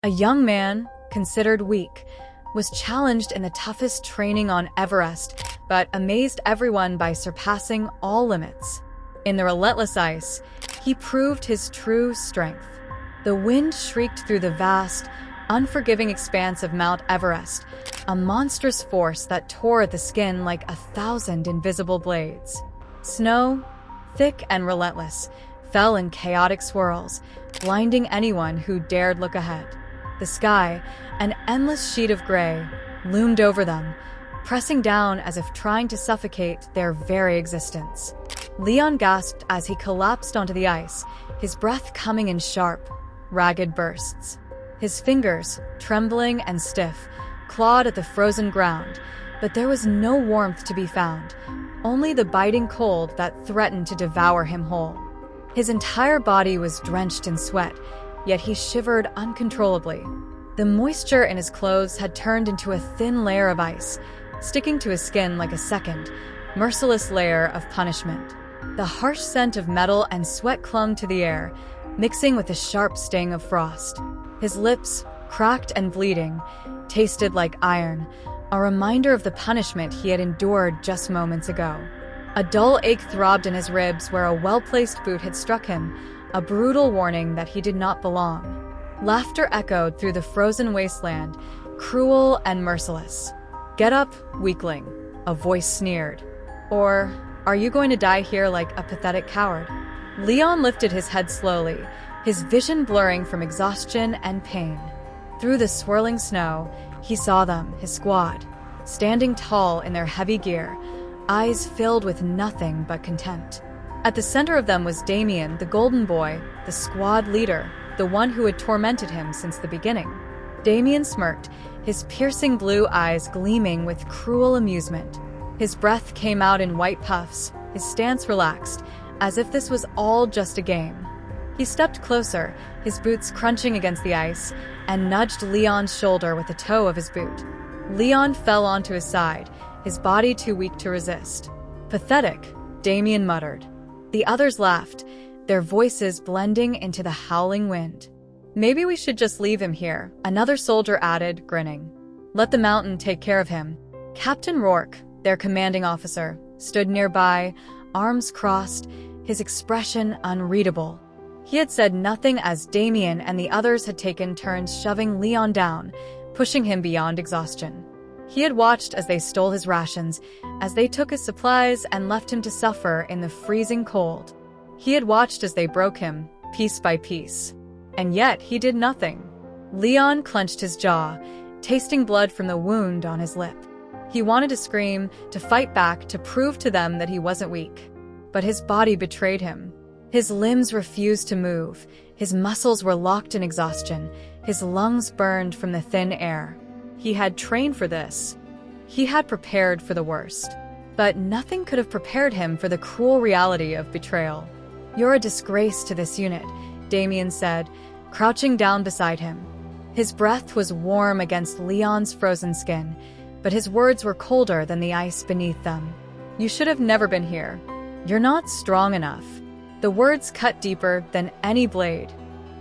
A young man, considered weak, was challenged in the toughest training on Everest, but amazed everyone by surpassing all limits. In the relentless ice, he proved his true strength. The wind shrieked through the vast, unforgiving expanse of Mount Everest, a monstrous force that tore at the skin like 1,000 invisible blades. Snow, thick and relentless, fell in chaotic swirls, blinding anyone who dared look ahead. The sky, an endless sheet of gray, loomed over them, pressing down as if trying to suffocate their very existence. Leon gasped as he collapsed onto the ice, his breath coming in sharp, ragged bursts. His fingers, trembling and stiff, clawed at the frozen ground, but there was no warmth to be found, only the biting cold that threatened to devour him whole. His entire body was drenched in sweat, yet he shivered uncontrollably. The moisture in his clothes had turned into a thin layer of ice, sticking to his skin like a second, merciless layer of punishment. The harsh scent of metal and sweat clung to the air, mixing with the sharp sting of frost. His lips, cracked and bleeding, tasted like iron, a reminder of the punishment he had endured just moments ago. A dull ache throbbed in his ribs where a well-placed boot had struck him, a brutal warning that he did not belong. Laughter echoed through the frozen wasteland, cruel and merciless. "Get up, weakling," a voice sneered. "Or, are you going to die here like a pathetic coward?" Leon lifted his head slowly, his vision blurring from exhaustion and pain. Through the swirling snow, he saw them, his squad, standing tall in their heavy gear, eyes filled with nothing but contempt. At the center of them was Damien, the golden boy, the squad leader, the one who had tormented him since the beginning. Damien smirked, his piercing blue eyes gleaming with cruel amusement. His breath came out in white puffs, his stance relaxed, as if this was all just a game. He stepped closer, his boots crunching against the ice, and nudged Leon's shoulder with the toe of his boot. Leon fell onto his side, his body too weak to resist. "Pathetic," Damien muttered. The others laughed, their voices blending into the howling wind. "Maybe we should just leave him here," another soldier added, grinning. "Let the mountain take care of him." Captain Rourke, their commanding officer, stood nearby, arms crossed, his expression unreadable. He had said nothing as Damien and the others had taken turns shoving Leon down, pushing him beyond exhaustion. He had watched as they stole his rations, as they took his supplies and left him to suffer in the freezing cold. He had watched as they broke him, piece by piece. And yet he did nothing. Leon clenched his jaw, tasting blood from the wound on his lip. He wanted to scream, to fight back, to prove to them that he wasn't weak. But his body betrayed him. His limbs refused to move, his muscles were locked in exhaustion, his lungs burned from the thin air. He had trained for this. He had prepared for the worst. But nothing could have prepared him for the cruel reality of betrayal. "You're a disgrace to this unit," Damien said, crouching down beside him. His breath was warm against Leon's frozen skin, but his words were colder than the ice beneath them. "You should have never been here. You're not strong enough." The words cut deeper than any blade.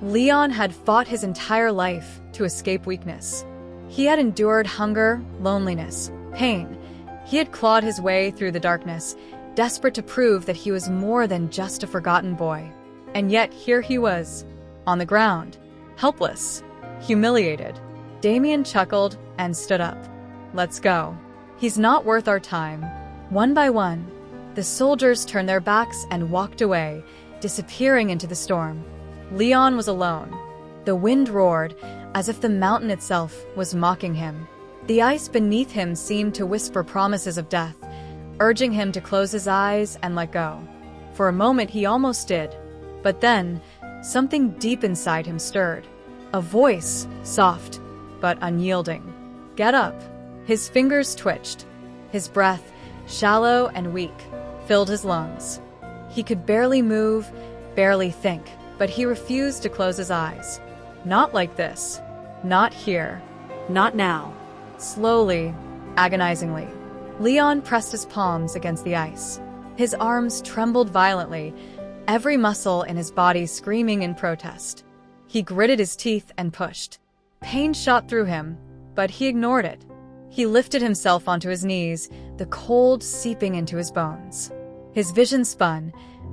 Leon had fought his entire life to escape weakness. He had endured hunger, loneliness, pain. He had clawed his way through the darkness, desperate to prove that he was more than just a forgotten boy. And yet here he was, on the ground, helpless, humiliated. Damien chuckled and stood up. "Let's go. He's not worth our time." One by one, the soldiers turned their backs and walked away, disappearing into the storm. Leon was alone. The wind roared, as if the mountain itself was mocking him. The ice beneath him seemed to whisper promises of death, urging him to close his eyes and let go. For a moment he almost did, but then something deep inside him stirred. A voice, soft but unyielding. "Get up." His fingers twitched. His breath, shallow and weak, filled his lungs. He could barely move, barely think, but he refused to close his eyes. Not like this. Not here. Not now. Slowly, agonizingly, Leon pressed his palms against the ice. His arms trembled violently, every muscle in his body screaming in protest. He gritted his teeth and pushed. Pain shot through him, but he ignored it. He lifted himself onto his knees, the cold seeping into his bones. His vision spun,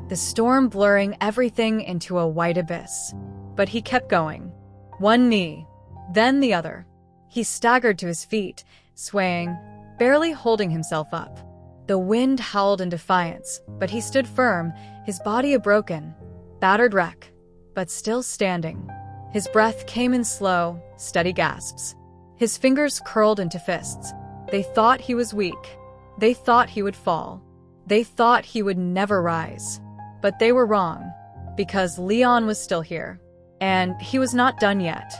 the storm blurring everything into a white abyss. But he kept going. One knee, then the other. He staggered to his feet, swaying, barely holding himself up. The wind howled in defiance, but he stood firm, his body a broken, battered wreck, but still standing. His breath came in slow, steady gasps. His fingers curled into fists. They thought he was weak. They thought he would fall. They thought he would never rise. But they were wrong, because Leon was still here. And he was not done yet.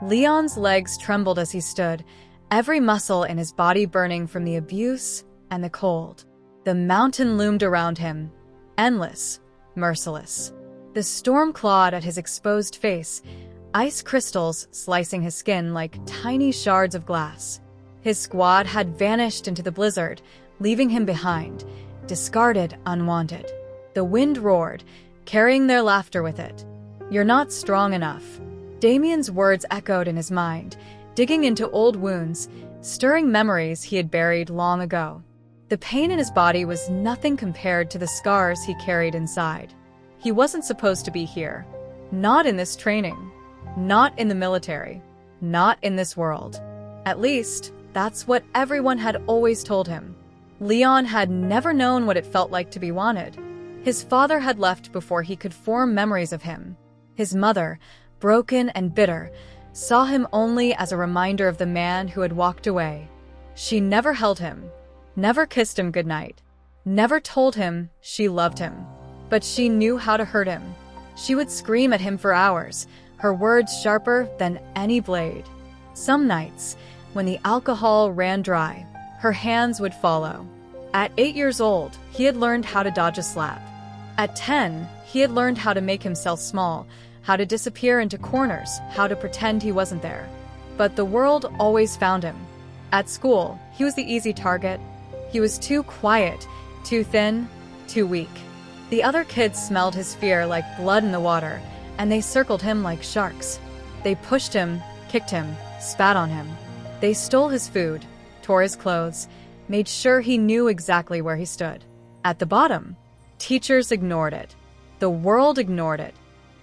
Leon's legs trembled as he stood, every muscle in his body burning from the abuse and the cold. The mountain loomed around him, endless, merciless. The storm clawed at his exposed face, ice crystals slicing his skin like tiny shards of glass. His squad had vanished into the blizzard, leaving him behind, discarded, unwanted. The wind roared, carrying their laughter with it. "You're not strong enough." Damien's words echoed in his mind, digging into old wounds, stirring memories he had buried long ago. The pain in his body was nothing compared to the scars he carried inside. He wasn't supposed to be here. Not in this training. Not in the military. Not in this world. At least, that's what everyone had always told him. Leon had never known what it felt like to be wanted. His father had left before he could form memories of him. His mother, broken and bitter, saw him only as a reminder of the man who had walked away. She never held him, never kissed him goodnight, never told him she loved him. But she knew how to hurt him. She would scream at him for hours, her words sharper than any blade. Some nights, when the alcohol ran dry, her hands would follow. At 8 years old, he had learned how to dodge a slap. At 10, he had learned how to make himself small, how to disappear into corners, how to pretend he wasn't there. But the world always found him. At school, he was the easy target. He was too quiet, too thin, too weak. The other kids smelled his fear like blood in the water, and they circled him like sharks. They pushed him, kicked him, spat on him. They stole his food, tore his clothes, made sure he knew exactly where he stood. At the bottom, teachers ignored it. The world ignored it.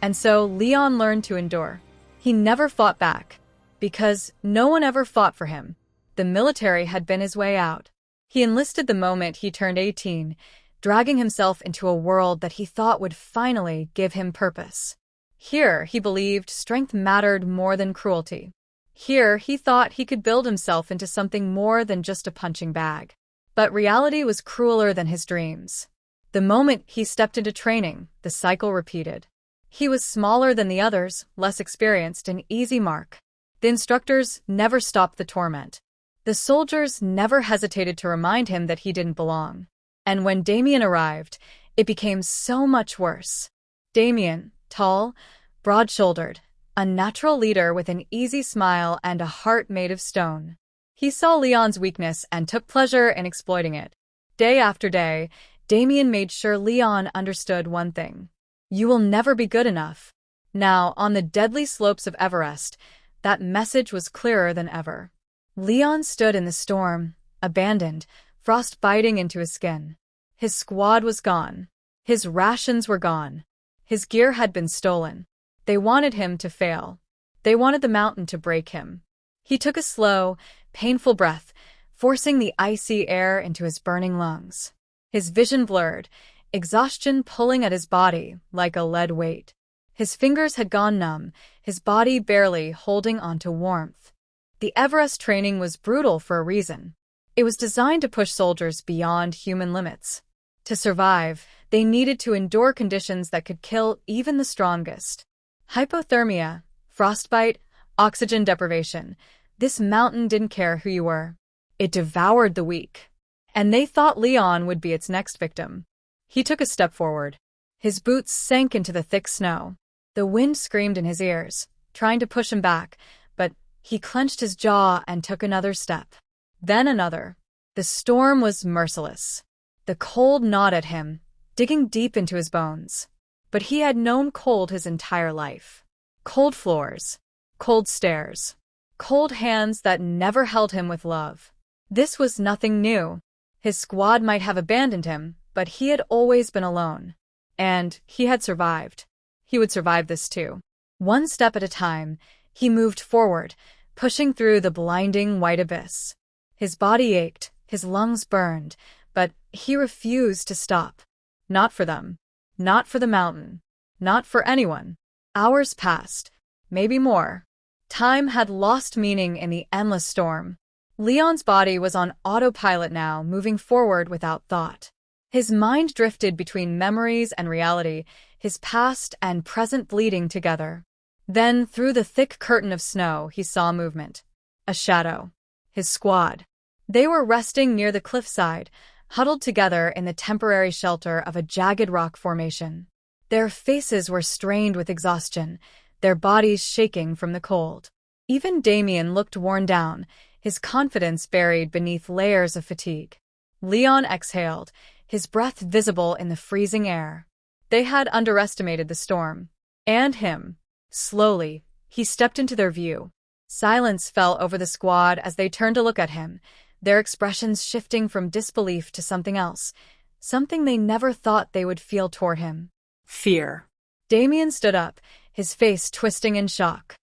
And so Leon learned to endure. He never fought back, because no one ever fought for him. The military had been his way out. He enlisted the moment he turned 18, dragging himself into a world that he thought would finally give him purpose. Here, he believed strength mattered more than cruelty. Here, he thought he could build himself into something more than just a punching bag. But reality was crueler than his dreams. The moment he stepped into training, the cycle repeated. He was smaller than the others, less experienced, an easy mark. The instructors never stopped the torment. The soldiers never hesitated to remind him that he didn't belong. And when Damien arrived, it became so much worse. Damien, tall, broad-shouldered, a natural leader with an easy smile and a heart made of stone. He saw Leon's weakness and took pleasure in exploiting it. Day after day, Damien made sure Leon understood one thing. You will never be good enough. Now, on the deadly slopes of Everest, that message was clearer than ever. Leon stood in the storm, abandoned, frost biting into his skin. His squad was gone. His rations were gone. His gear had been stolen. They wanted him to fail. They wanted the mountain to break him. He took a slow, painful breath, forcing the icy air into his burning lungs. His vision blurred, exhaustion pulling at his body like a lead weight. His fingers had gone numb, his body barely holding onto warmth. The Everest training was brutal for a reason. It was designed to push soldiers beyond human limits. To survive, they needed to endure conditions that could kill even the strongest. Hypothermia, frostbite, oxygen deprivation. This mountain didn't care who you were. It devoured the weak. And they thought Leon would be its next victim. He took a step forward. His boots sank into the thick snow. The wind screamed in his ears, trying to push him back, but he clenched his jaw and took another step. Then another. The storm was merciless. The cold gnawed at him, digging deep into his bones. But he had known cold his entire life. Cold floors, cold stairs, cold hands that never held him with love. This was nothing new. His squad might have abandoned him, but he had always been alone. And he had survived. He would survive this too. One step at a time, he moved forward, pushing through the blinding white abyss. His body ached, his lungs burned, but he refused to stop. Not for them. Not for the mountain. Not for anyone. Hours passed. Maybe more. Time had lost meaning in the endless storm. Leon's body was on autopilot now, moving forward without thought. His mind drifted between memories and reality, his past and present bleeding together. Then, through the thick curtain of snow, he saw movement. A shadow. His squad. They were resting near the cliffside, huddled together in the temporary shelter of a jagged rock formation. Their faces were strained with exhaustion, their bodies shaking from the cold. Even Damien looked worn down, his confidence buried beneath layers of fatigue. Leon exhaled, his breath visible in the freezing air. They had underestimated the storm. And him. Slowly, he stepped into their view. Silence fell over the squad as they turned to look at him, their expressions shifting from disbelief to something else, something they never thought they would feel toward him. Fear. Damien stood up, his face twisting in shock.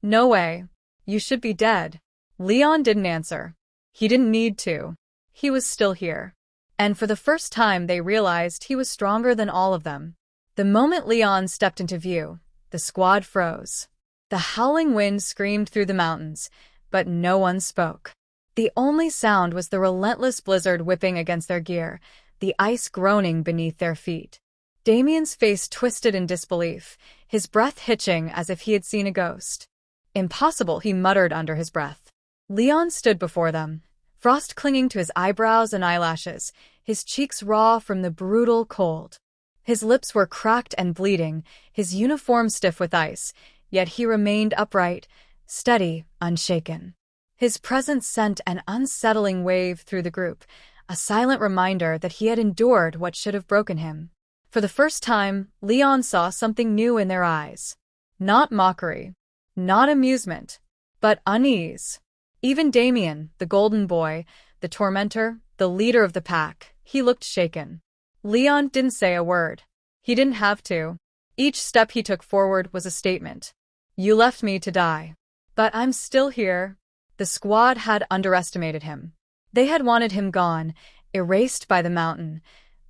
No way. You should be dead. Leon didn't answer. He didn't need to. He was still here. And for the first time they realized he was stronger than all of them. The moment Leon stepped into view, the squad froze. The howling wind screamed through the mountains, but no one spoke. The only sound was the relentless blizzard whipping against their gear, the ice groaning beneath their feet. Damien's face twisted in disbelief, his breath hitching as if he had seen a ghost. Impossible, he muttered under his breath. Leon stood before them, frost clinging to his eyebrows and eyelashes, his cheeks raw from the brutal cold. His lips were cracked and bleeding, his uniform stiff with ice, yet he remained upright, steady, unshaken. His presence sent an unsettling wave through the group, a silent reminder that he had endured what should have broken him. For the first time, Leon saw something new in their eyes. Not mockery, not amusement, but unease. Even Damien, the golden boy, the tormentor, the leader of the pack, he looked shaken. Leon didn't say a word. He didn't have to. Each step he took forward was a statement. You left me to die. But I'm still here. The squad had underestimated him. They had wanted him gone, erased by the mountain,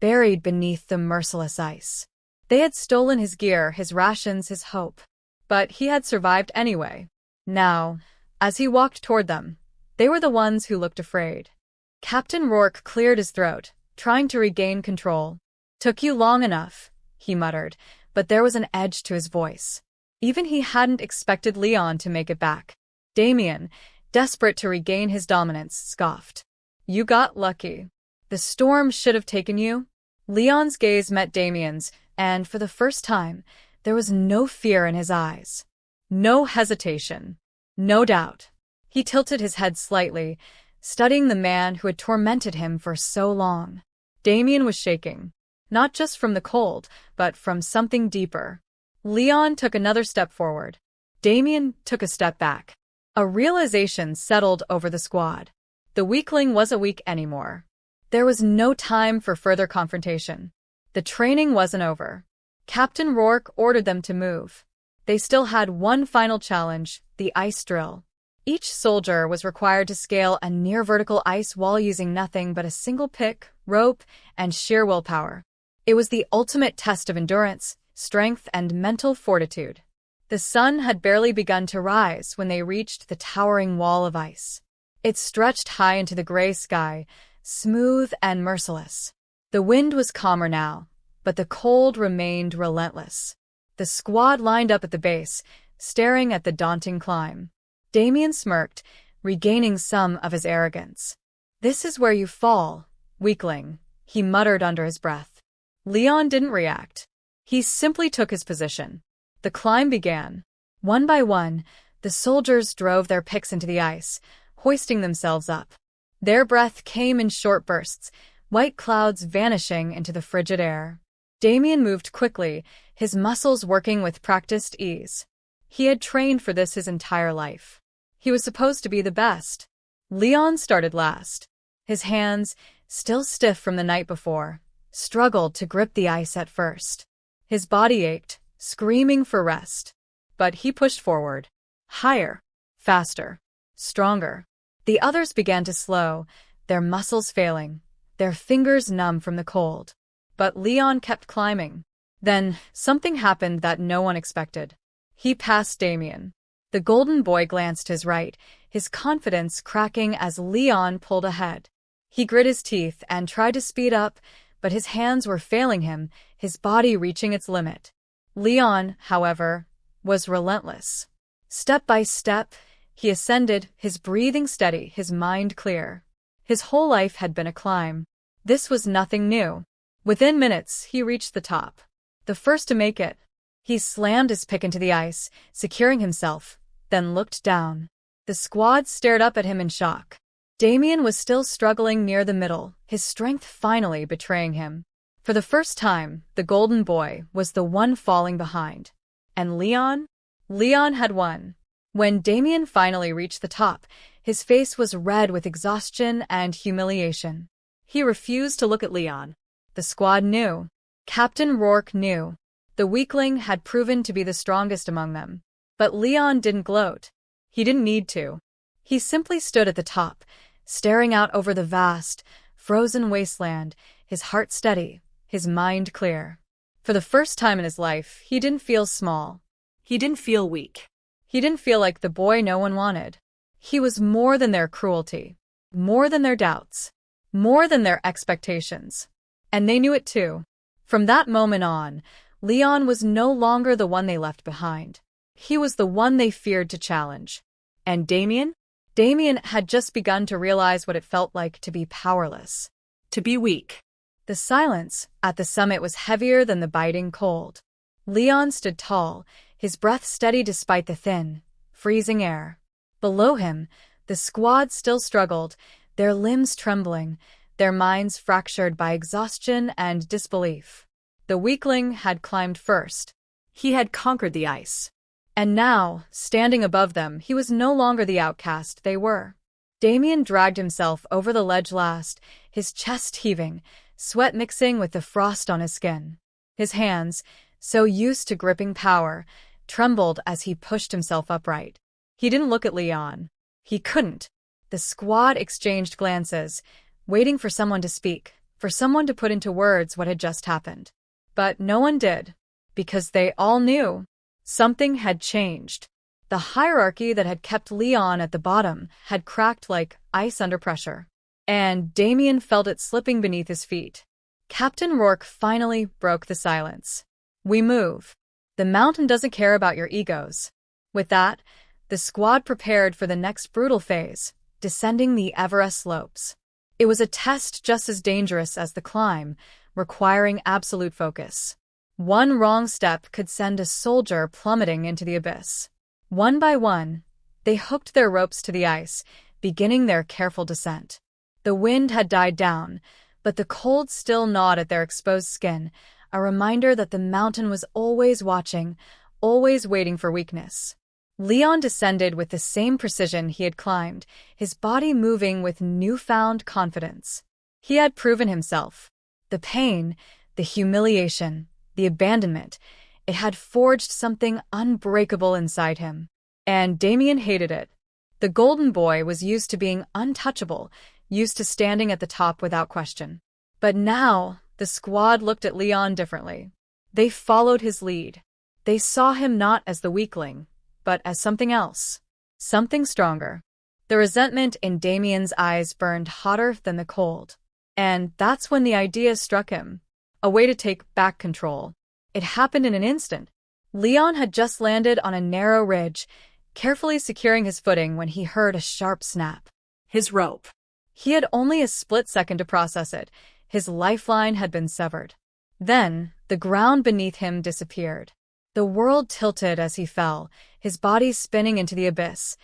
buried beneath the merciless ice. They had stolen his gear, his rations, his hope. But he had survived anyway. Now, as he walked toward them, they were the ones who looked afraid. Captain Rourke cleared his throat, trying to regain control. Took you long enough, he muttered, but there was an edge to his voice. Even he hadn't expected Leon to make it back. Damien, desperate to regain his dominance, scoffed. You got lucky. The storm should have taken you. Leon's gaze met Damien's, and for the first time, there was no fear in his eyes. No hesitation. No doubt. He tilted his head slightly, studying the man who had tormented him for so long. Damien was shaking, not just from the cold, but from something deeper. Leon took another step forward. Damien took a step back. A realization settled over the squad. The weakling wasn't weak anymore. There was no time for further confrontation. The training wasn't over. Captain Rourke ordered them to move. They still had one final challenge, the ice drill. Each soldier was required to scale a near-vertical ice wall using nothing but a single pick, rope, and sheer willpower. It was the ultimate test of endurance, strength, and mental fortitude. The sun had barely begun to rise when they reached the towering wall of ice. It stretched high into the gray sky, smooth and merciless. The wind was calmer now, but the cold remained relentless. The squad lined up at the base, staring at the daunting climb. Damien smirked, regaining some of his arrogance. This is where you fall, weakling, he muttered under his breath. Leon didn't react. He simply took his position. The climb began. One by one, the soldiers drove their picks into the ice, hoisting themselves up. Their breath came in short bursts, white clouds vanishing into the frigid air. Damien moved quickly, his muscles working with practiced ease. He had trained for this his entire life. He was supposed to be the best. Leon started last. His hands, still stiff from the night before, struggled to grip the ice at first. His body ached, screaming for rest. But he pushed forward. Higher, faster, stronger. The others began to slow, their muscles failing, their fingers numb from the cold. But Leon kept climbing. Then, something happened that no one expected. He passed Damien. The golden boy glanced his right, his confidence cracking as Leon pulled ahead. He grit his teeth and tried to speed up, but his hands were failing him, his body reaching its limit. Leon, however, was relentless. Step by step, he ascended, his breathing steady, his mind clear. His whole life had been a climb. This was nothing new. Within minutes, he reached the top. The first to make it. He slammed his pick into the ice, securing himself, then looked down. The squad stared up at him in shock. Damien was still struggling near the middle, his strength finally betraying him. For the first time, the golden boy was the one falling behind. And Leon? Leon had won. When Damien finally reached the top, his face was red with exhaustion and humiliation. He refused to look at Leon. The squad knew. Captain Rourke knew. The weakling had proven to be the strongest among them. But Leon didn't gloat. He didn't need to. He simply stood at the top, staring out over the vast, frozen wasteland, his heart steady, his mind clear. For the first time in his life, he didn't feel small. He didn't feel weak. He didn't feel like the boy no one wanted. He was more than their cruelty, more than their doubts, more than their expectations. And they knew it too. From that moment on, Leon was no longer the one they left behind. He was the one they feared to challenge. And Damien? Damien had just begun to realize what it felt like to be powerless, to be weak. The silence at the summit was heavier than the biting cold. Leon stood tall, his breath steady despite the thin, freezing air. Below him, the squad still struggled, their limbs trembling, their minds fractured by exhaustion and disbelief. The weakling had climbed first. He had conquered the ice. And now, standing above them, he was no longer the outcast they were. Damien dragged himself over the ledge last, his chest heaving, sweat mixing with the frost on his skin. His hands, so used to gripping power, trembled as he pushed himself upright. He didn't look at Leon. He couldn't. The squad exchanged glances, waiting for someone to speak, for someone to put into words what had just happened. But no one did, because they all knew. Something had changed. The hierarchy that had kept Leon at the bottom had cracked like ice under pressure. And Damien felt it slipping beneath his feet. Captain Rourke finally broke the silence. We move. The mountain doesn't care about your egos. With that, the squad prepared for the next brutal phase, descending the Everest slopes. It was a test just as dangerous as the climb, requiring absolute focus. One wrong step could send a soldier plummeting into the abyss. One by one, they hooked their ropes to the ice, beginning their careful descent. The wind had died down, but the cold still gnawed at their exposed skin, a reminder that the mountain was always watching, always waiting for weakness. Leon descended with the same precision he had climbed, his body moving with newfound confidence. He had proven himself. The pain, the humiliation, the abandonment, it had forged something unbreakable inside him. And Damien hated it. The golden boy was used to being untouchable, used to standing at the top without question. But now, the squad looked at Leon differently. They followed his lead. They saw him not as the weakling, but as something else. Something stronger. The resentment in Damien's eyes burned hotter than the cold. And that's when the idea struck him. A way to take back control. It happened in an instant. Leon had just landed on a narrow ridge, carefully securing his footing when he heard a sharp snap. His rope. He had only a split second to process it. His lifeline had been severed. Then, the ground beneath him disappeared. The world tilted as he fell, his body spinning into the abyss,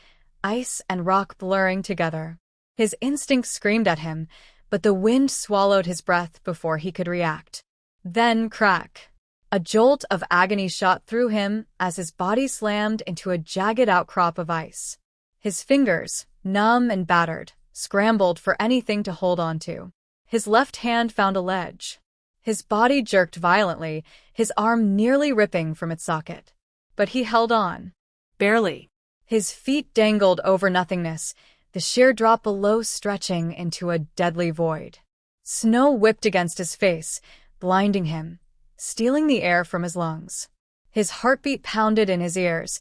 ice and rock blurring together. His instinct screamed at him, but the wind swallowed his breath before he could react. Then crack. A jolt of agony shot through him as his body slammed into a jagged outcrop of ice. His fingers, numb and battered, scrambled for anything to hold on to. His left hand found a ledge. His body jerked violently, his arm nearly ripping from its socket. But he held on. Barely. His feet dangled over nothingness, the sheer drop below stretching into a deadly void. Snow whipped against his face, blinding him, stealing the air from his lungs. His heartbeat pounded in his ears,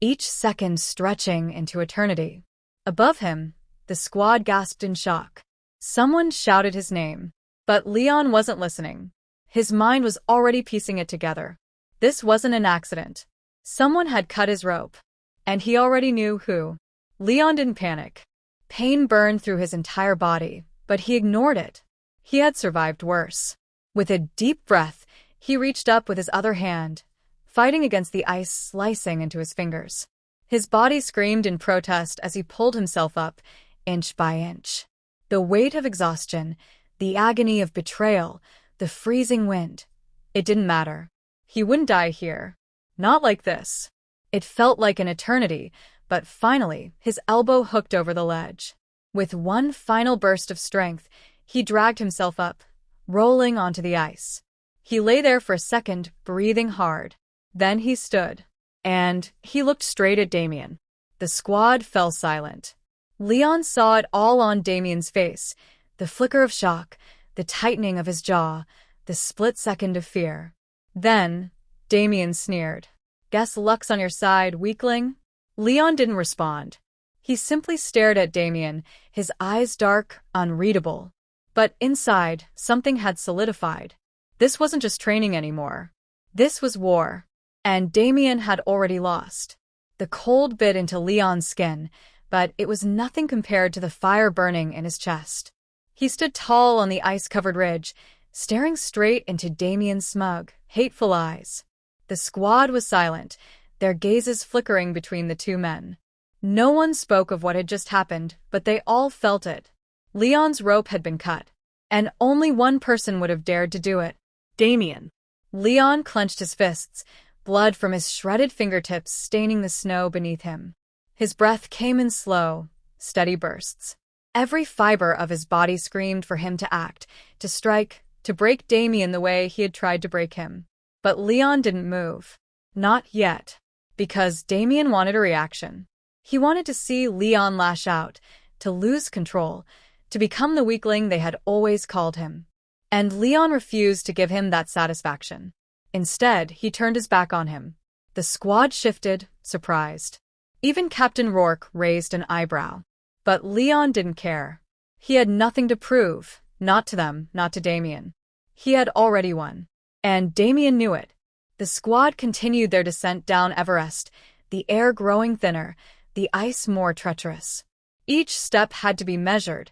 each second stretching into eternity. Above him, the squad gasped in shock. Someone shouted his name. But Leon wasn't listening. His mind was already piecing it together. This wasn't an accident. Someone had cut his rope. And he already knew who. Leon didn't panic. Pain burned through his entire body, but he ignored it. He had survived worse. With a deep breath, he reached up with his other hand, fighting against the ice slicing into his fingers. His body screamed in protest as he pulled himself up, inch by inch. The weight of exhaustion, the agony of betrayal, the freezing wind. It didn't matter. He wouldn't die here. Not like this. It felt like an eternity, but finally, his elbow hooked over the ledge. With one final burst of strength, he dragged himself up, rolling onto the ice. He lay there for a second, breathing hard. Then he stood. And he looked straight at Damien. The squad fell silent. Leon saw it all on Damien's face. The flicker of shock, the tightening of his jaw, the split second of fear. Then, Damien sneered. "Guess luck's on your side, weakling?" Leon didn't respond. He simply stared at Damien, his eyes dark, unreadable. But inside, something had solidified. This wasn't just training anymore. This was war. And Damien had already lost. The cold bit into Leon's skin, but it was nothing compared to the fire burning in his chest. He stood tall on the ice-covered ridge, staring straight into Damien's smug, hateful eyes. The squad was silent, their gazes flickering between the two men. No one spoke of what had just happened, but they all felt it. Leon's rope had been cut, and only one person would have dared to do it. Damien. Leon clenched his fists, blood from his shredded fingertips staining the snow beneath him. His breath came in slow, steady bursts. Every fiber of his body screamed for him to act, to strike, to break Damien the way he had tried to break him. But Leon didn't move. Not yet. Because Damien wanted a reaction. He wanted to see Leon lash out, to lose control, to become the weakling they had always called him. And Leon refused to give him that satisfaction. Instead, he turned his back on him. The squad shifted, surprised. Even Captain Rourke raised an eyebrow. But Leon didn't care. He had nothing to prove, not to them, not to Damien. He had already won. And Damien knew it. The squad continued their descent down Everest, the air growing thinner, the ice more treacherous. Each step had to be measured,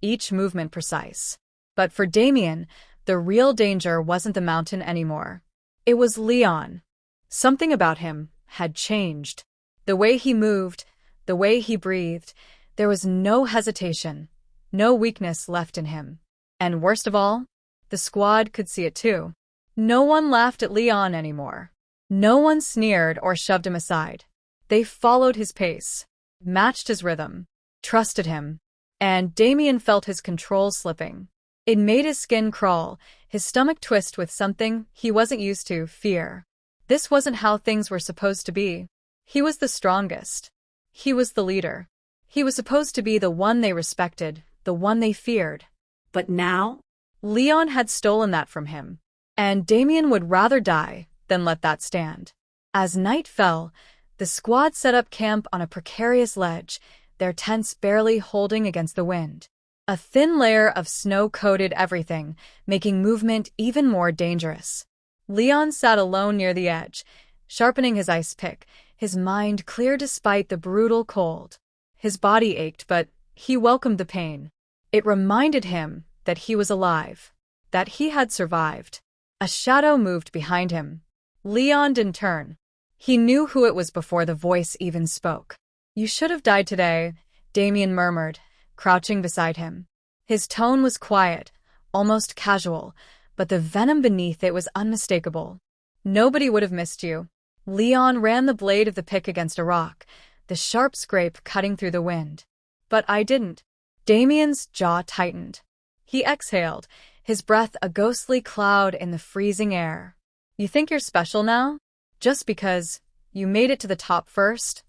each movement precise. But for Damien, the real danger wasn't the mountain anymore. It was Leon. Something about him had changed. The way he moved, the way he breathed, there was no hesitation, no weakness left in him. And worst of all, the squad could see it too. No one laughed at Leon anymore. No one sneered or shoved him aside. They followed his pace, matched his rhythm, trusted him. And Damien felt his control slipping. It made his skin crawl, his stomach twist with something he wasn't used to, fear. This wasn't how things were supposed to be. He was the strongest. He was the leader. He was supposed to be the one they respected, the one they feared. But now? Leon had stolen that from him. And Damien would rather die than let that stand. As night fell, the squad set up camp on a precarious ledge, their tents barely holding against the wind. A thin layer of snow coated everything, making movement even more dangerous. Leon sat alone near the edge, sharpening his ice pick, his mind clear despite the brutal cold. His body ached, but he welcomed the pain. It reminded him that he was alive, that he had survived. A shadow moved behind him. Leon didn't turn. He knew who it was before the voice even spoke. "You should have died today," Damien murmured, crouching beside him. His tone was quiet, almost casual, but the venom beneath it was unmistakable. "Nobody would have missed you." Leon ran the blade of the pick against a rock, the sharp scrape cutting through the wind. But I didn't. Damien's jaw tightened. He exhaled, his breath a ghostly cloud in the freezing air. You think you're special now? Just because you made it to the top first?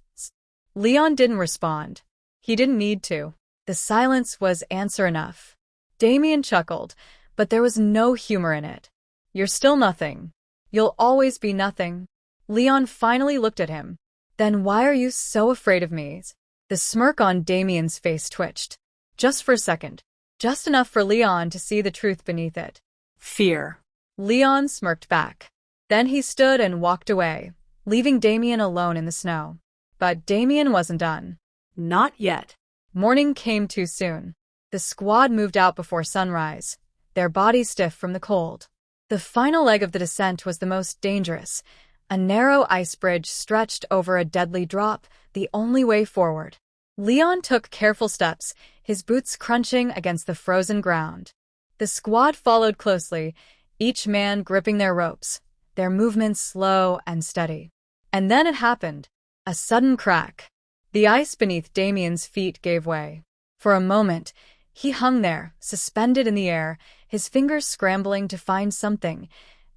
Leon didn't respond. He didn't need to. The silence was answer enough. Damien chuckled, but there was no humor in it. You're still nothing. You'll always be nothing. Leon finally looked at him. Then why are you so afraid of me? The smirk on Damien's face twitched. Just for a second. Just enough for Leon to see the truth beneath it. Fear. Leon smirked back. Then he stood and walked away, leaving Damien alone in the snow. But Damien wasn't done. Not yet. Morning came too soon. The squad moved out before sunrise, their bodies stiff from the cold. The final leg of the descent was the most dangerous. A narrow ice bridge stretched over a deadly drop, the only way forward. Leon took careful steps, his boots crunching against the frozen ground. The squad followed closely, each man gripping their ropes, their movements slow and steady. And then it happened. A sudden crack. The ice beneath Damien's feet gave way. For a moment, he hung there, suspended in the air, his fingers scrambling to find something,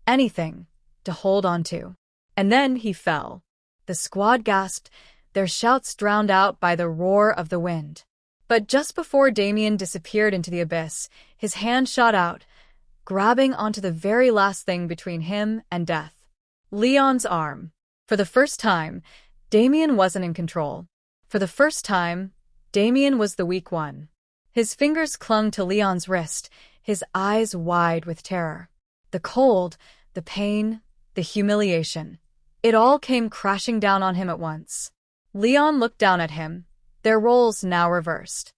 anything, to hold on to. And then he fell. The squad gasped, their shouts drowned out by the roar of the wind. But just before Damien disappeared into the abyss, his hand shot out, grabbing onto the very last thing between him and death. Leon's arm. For the first time, Damien wasn't in control. For the first time, Damien was the weak one. His fingers clung to Leon's wrist, his eyes wide with terror. The cold, the pain, the humiliation. It all came crashing down on him at once. Leon looked down at him, their roles now reversed.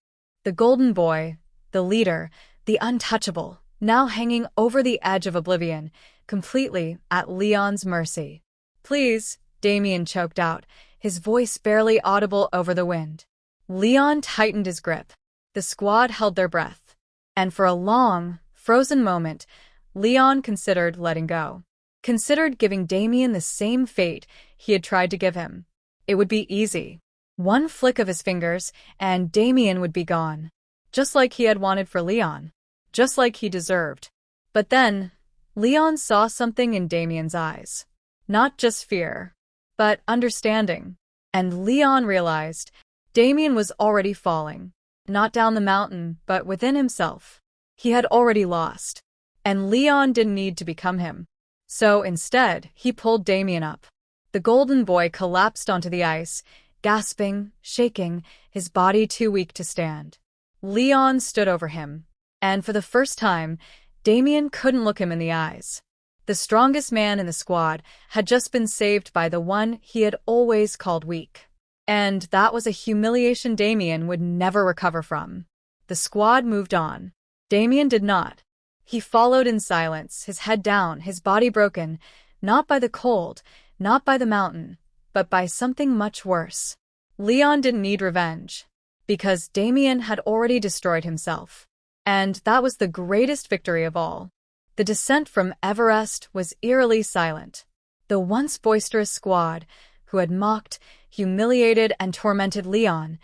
The golden boy, the leader, the untouchable, now hanging over the edge of oblivion, completely at Leon's mercy. Please, Damien choked out, his voice barely audible over the wind. Leon tightened his grip. The squad held their breath. And for a long, frozen moment, Leon considered letting go. Considered giving Damien the same fate he had tried to give him. It would be easy. One flick of his fingers, and Damien would be gone. Just like he had wanted for Leon. Just like he deserved. But then, Leon saw something in Damien's eyes. Not just fear, but understanding. And Leon realized Damien was already falling. Not down the mountain, but within himself. He had already lost. And Leon didn't need to become him. So instead, he pulled Damien up. The golden boy collapsed onto the ice, gasping, shaking, his body too weak to stand. Leon stood over him. And for the first time, Damien couldn't look him in the eyes. The strongest man in the squad had just been saved by the one he had always called weak. And that was a humiliation Damien would never recover from. The squad moved on. Damien did not. He followed in silence, his head down, his body broken, not by the cold, not by the mountain, but by something much worse. Leon didn't need revenge, because Damien had already destroyed himself. And that was the greatest victory of all. The descent from Everest was eerily silent. The once boisterous squad, who had mocked, humiliated, and tormented Leon,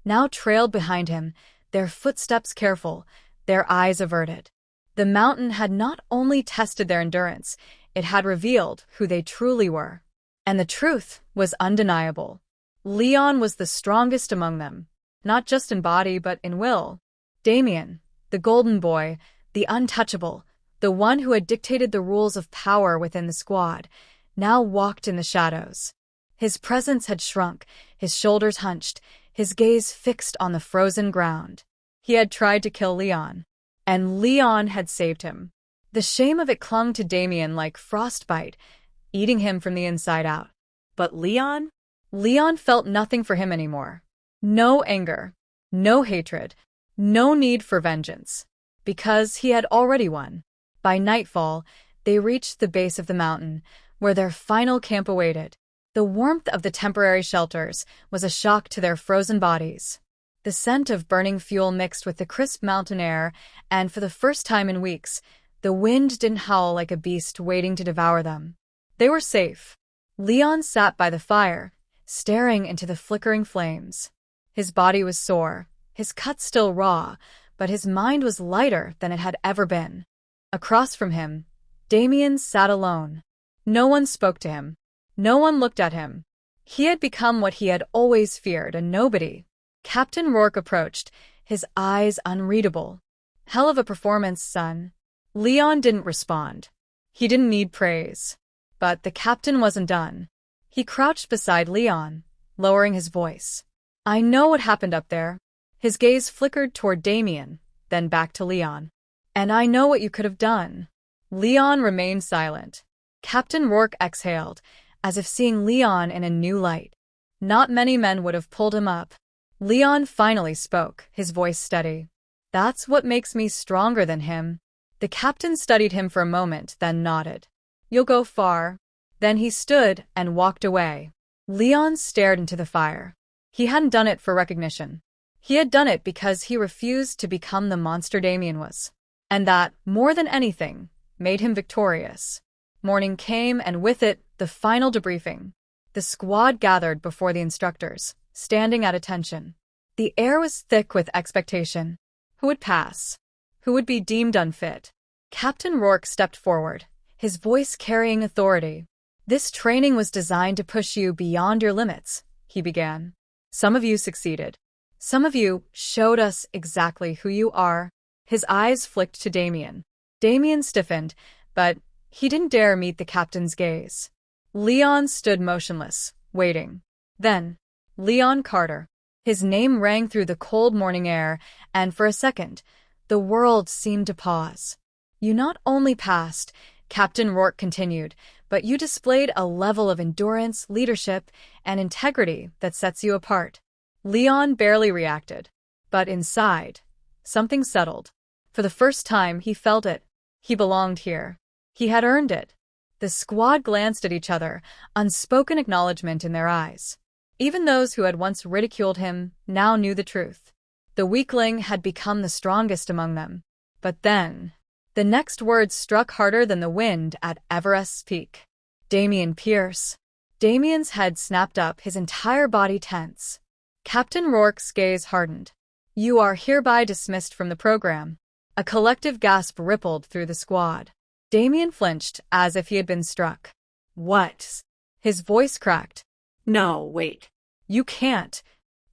now trailed behind him, their footsteps careful, their eyes averted. The mountain had not only tested their endurance, it had revealed who they truly were. And the truth was undeniable. Leon was the strongest among them, not just in body but in will. Damien, the golden boy, the untouchable, the one who had dictated the rules of power within the squad, now walked in the shadows. His presence had shrunk, his shoulders hunched, his gaze fixed on the frozen ground. He had tried to kill Leon, and Leon had saved him. The shame of it clung to Damien like frostbite, eating him from the inside out. But Leon? Leon felt nothing for him anymore. No anger, no hatred, no need for vengeance, because he had already won. By nightfall, they reached the base of the mountain, where their final camp awaited. The warmth of the temporary shelters was a shock to their frozen bodies. The scent of burning fuel mixed with the crisp mountain air, and for the first time in weeks, the wind didn't howl like a beast waiting to devour them. They were safe. Leon sat by the fire, staring into the flickering flames. His body was sore, his cut still raw, but his mind was lighter than it had ever been. Across from him, Damien sat alone. No one spoke to him. No one looked at him. He had become what he had always feared, a nobody. Captain Rourke approached, his eyes unreadable. "Hell of a performance, son." Leon didn't respond. He didn't need praise. But the captain wasn't done. He crouched beside Leon, lowering his voice. "I know what happened up there." His gaze flickered toward Damien, then back to Leon. "And I know what you could have done." Leon remained silent. Captain Rourke exhaled, as if seeing Leon in a new light. Not many men would have pulled him up. Leon finally spoke, his voice steady. "That's what makes me stronger than him." The captain studied him for a moment, then nodded. "You'll go far." Then he stood and walked away. Leon stared into the fire. He hadn't done it for recognition. He had done it because he refused to become the monster Damien was. And that, more than anything, made him victorious. Morning came, and with it, the final debriefing. The squad gathered before the instructors, standing at attention. The air was thick with expectation. Who would pass? Who would be deemed unfit? Captain Rourke stepped forward, his voice carrying authority. "This training was designed to push you beyond your limits," he began. "Some of you succeeded. Some of you showed us exactly who you are." His eyes flicked to Damien. Damien stiffened, but he didn't dare meet the captain's gaze. Leon stood motionless, waiting. Then, Leon Carter. His name rang through the cold morning air, and for a second, the world seemed to pause. "You not only passed," Captain Rourke continued, "but you displayed a level of endurance, leadership, and integrity that sets you apart." Leon barely reacted. But inside, something settled. For the first time, he felt it. He belonged here. He had earned it. The squad glanced at each other, unspoken acknowledgement in their eyes. Even those who had once ridiculed him now knew the truth. The weakling had become the strongest among them. But then, the next words struck harder than the wind at Everest's peak. "Damien Pierce." Damien's head snapped up, his entire body tense. Captain Rourke's gaze hardened. "You are hereby dismissed from the program." A collective gasp rippled through the squad. Damien flinched, as if he had been struck. "What?" His voice cracked. No, wait. "You can't.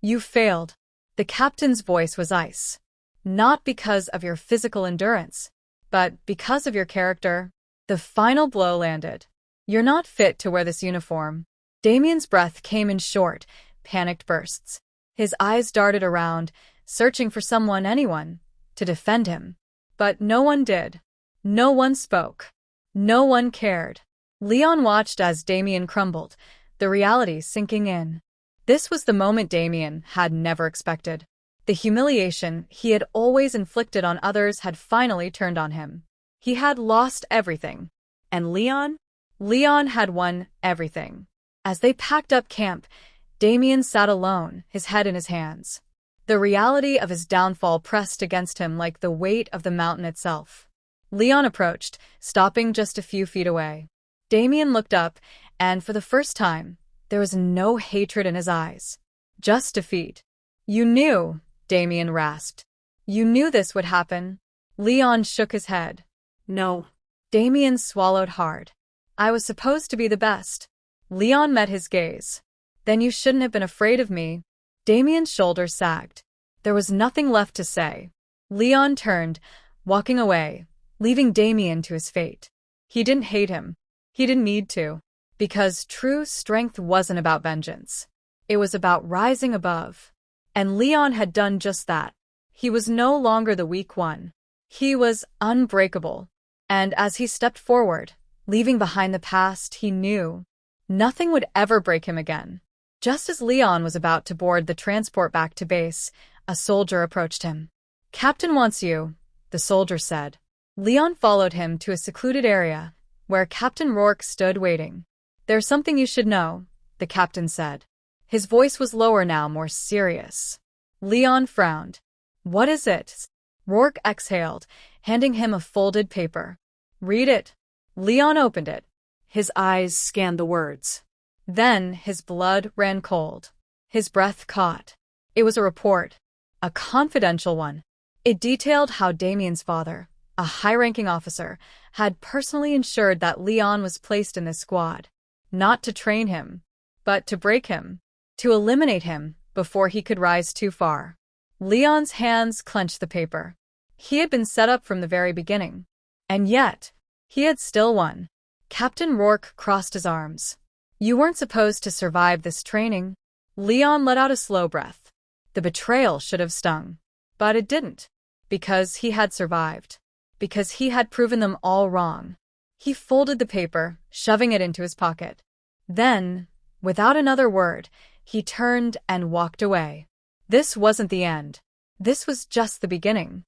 You failed." The captain's voice was ice. "Not because of your physical endurance, but because of your character." The final blow landed. "You're not fit to wear this uniform." Damien's breath came in short, panicked bursts. His eyes darted around, searching for someone, anyone, to defend him. But no one did. No one spoke. No one cared. Leon watched as Damien crumbled, the reality sinking in. This was the moment Damien had never expected. The humiliation he had always inflicted on others had finally turned on him. He had lost everything. And Leon? Leon had won everything. As they packed up camp, Damien sat alone, his head in his hands. The reality of his downfall pressed against him like the weight of the mountain itself. Leon approached, stopping just a few feet away. Damien looked up, and for the first time, there was no hatred in his eyes. Just defeat. "You knew," Damien rasped. "You knew this would happen." Leon shook his head. No. Damien swallowed hard. "I was supposed to be the best." Leon met his gaze. "Then you shouldn't have been afraid of me." Damien's shoulders sagged. There was nothing left to say. Leon turned, walking away, leaving Damien to his fate. He didn't hate him. He didn't need to. Because true strength wasn't about vengeance. It was about rising above. And Leon had done just that. He was no longer the weak one. He was unbreakable. And as he stepped forward, leaving behind the past, he knew nothing would ever break him again. Just as Leon was about to board the transport back to base, a soldier approached him. "Captain wants you," the soldier said. Leon followed him to a secluded area, where Captain Rourke stood waiting. "There's something you should know," the captain said. His voice was lower now, more serious. Leon frowned. "What is it?" Rourke exhaled, handing him a folded paper. "Read it." Leon opened it. His eyes scanned the words. Then his blood ran cold. His breath caught. It was a report. A confidential one. It detailed how Damien's father, a high-ranking officer, had personally ensured that Leon was placed in this squad. Not to train him, but to break him. To eliminate him before he could rise too far. Leon's hands clenched the paper. He had been set up from the very beginning. And yet, he had still won. Captain Rourke crossed his arms. You weren't supposed to survive this training. Leon let out a slow breath. The betrayal should have stung. But it didn't. Because he had survived. Because he had proven them all wrong. He folded the paper, shoving it into his pocket. Then, without another word, he turned and walked away. This wasn't the end. This was just the beginning.